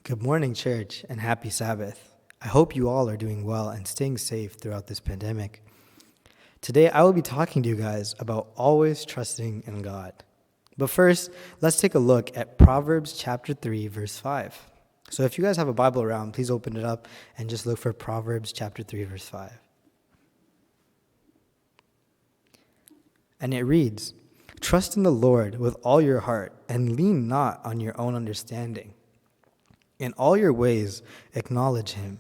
Good morning, church, and happy Sabbath. I hope you all are doing well and staying safe throughout this pandemic. Today, I will be talking to you guys about always trusting in God. But first, let's take a look at Proverbs chapter 3, verse 5. So if you guys have a Bible around, please open it up and just look for Proverbs chapter 3, verse 5. And it reads, "Trust in the Lord with all your heart and lean not on your own understanding. In all your ways acknowledge him,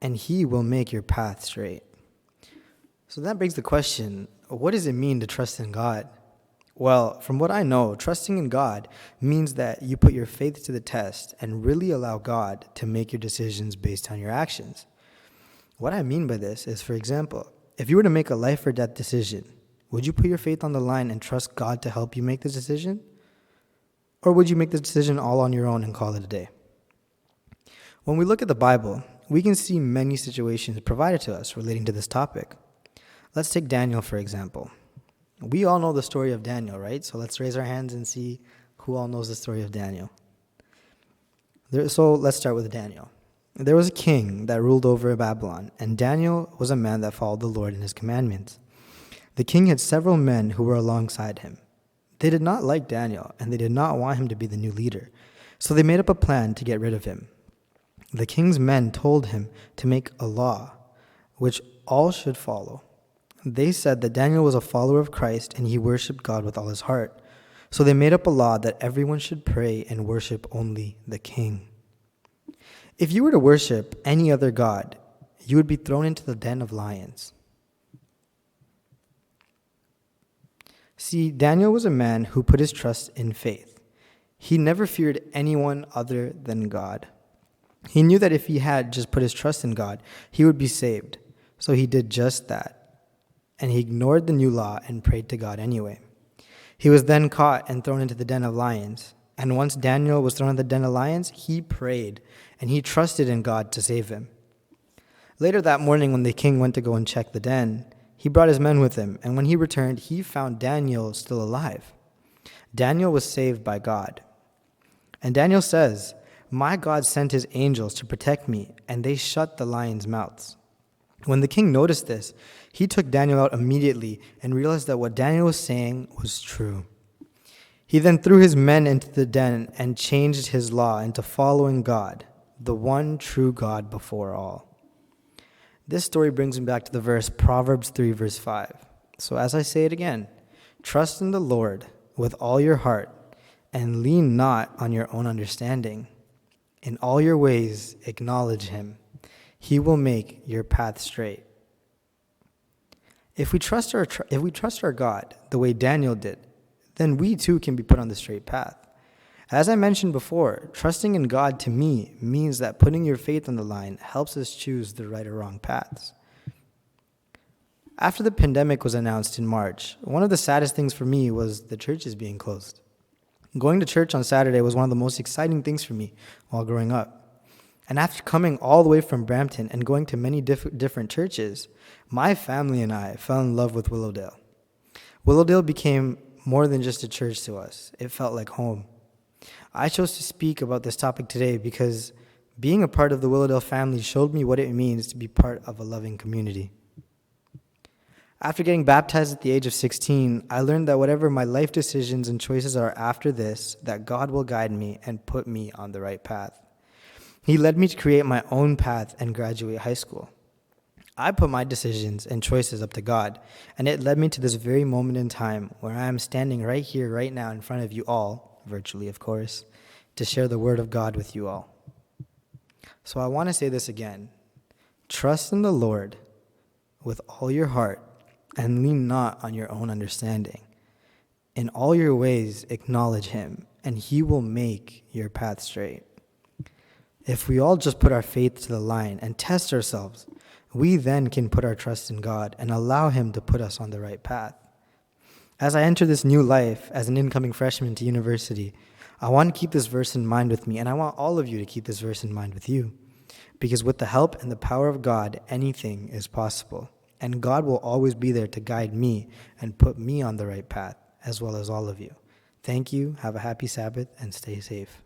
and he will make your path straight." So that begs the question, what does it mean to trust in God? Well, from what I know, trusting in God means that you put your faith to the test and really allow God to make your decisions based on your actions. What I mean by this is, for example, if you were to make a life or death decision, would you put your faith on the line and trust God to help you make the decision? Or would you make the decision all on your own and call it a day? When we look at the Bible, we can see many situations provided to us relating to this topic. Let's take Daniel, for example. We all know the story of Daniel, right? So let's raise our hands and see who all knows the story of Daniel. So let's start with Daniel. There was a king that ruled over Babylon, and Daniel was a man that followed the Lord and his commandments. The king had several men who were alongside him. They did not like Daniel, and they did not want him to be the new leader, so they made up a plan to get rid of him. The king's men told him to make a law, which all should follow. They said that Daniel was a follower of Christ and he worshiped God with all his heart. So they made up a law that everyone should pray and worship only the king. If you were to worship any other god, you would be thrown into the den of lions. See, Daniel was a man who put his trust in faith. He never feared anyone other than God. He knew that if he had just put his trust in God, he would be saved. So he did just that. And he ignored the new law and prayed to God anyway. He was then caught and thrown into the den of lions. And once Daniel was thrown in the den of lions, he prayed and he trusted in God to save him. Later that morning, when the king went to go and check the den, he brought his men with him. And when he returned, he found Daniel still alive. Daniel was saved by God. And Daniel says, "My God sent his angels to protect me, and they shut the lions' mouths." When the king noticed this, he took Daniel out immediately and realized that what Daniel was saying was true. He then threw his men into the den and changed his law into following God, the one true God before all. This story brings me back to the verse Proverbs 3, verse 5. So as I say it again, trust in the Lord with all your heart and lean not on your own understanding. In all your ways acknowledge him. He will make your path straight. If we trust our God the way Daniel did, then we too can be put on the straight path. As I mentioned before, trusting in God to me means that putting your faith on the line helps us choose the right or wrong paths. After the pandemic was announced in March, one of the saddest things for me was the churches being closed. Going to church on Saturday was one of the most exciting things for me while growing up. And after coming all the way from Brampton and going to many different churches, my family and I fell in love with Willowdale. Willowdale became more than just a church to us. It felt like home. I chose to speak about this topic today because being a part of the Willowdale family showed me what it means to be part of a loving community. After getting baptized at the age of 16, I learned that whatever my life decisions and choices are after this, that God will guide me and put me on the right path. He led me to create my own path and graduate high school. I put my decisions and choices up to God, and it led me to this very moment in time where I am standing right here, right now in front of you all, virtually of course, to share the word of God with you all. So I want to say this again. Trust in the Lord with all your heart and lean not on your own understanding. In all your ways acknowledge him, and he will make your path straight. If we all just put our faith to the line and test ourselves, we then can put our trust in God and allow him to put us on the right path. As I enter this new life as an incoming freshman to university, I want to keep this verse in mind with me, and I want all of you to keep this verse in mind with you. Because with the help and the power of God, anything is possible. And God will always be there to guide me and put me on the right path, as well as all of you. Thank you, have a happy Sabbath, and stay safe.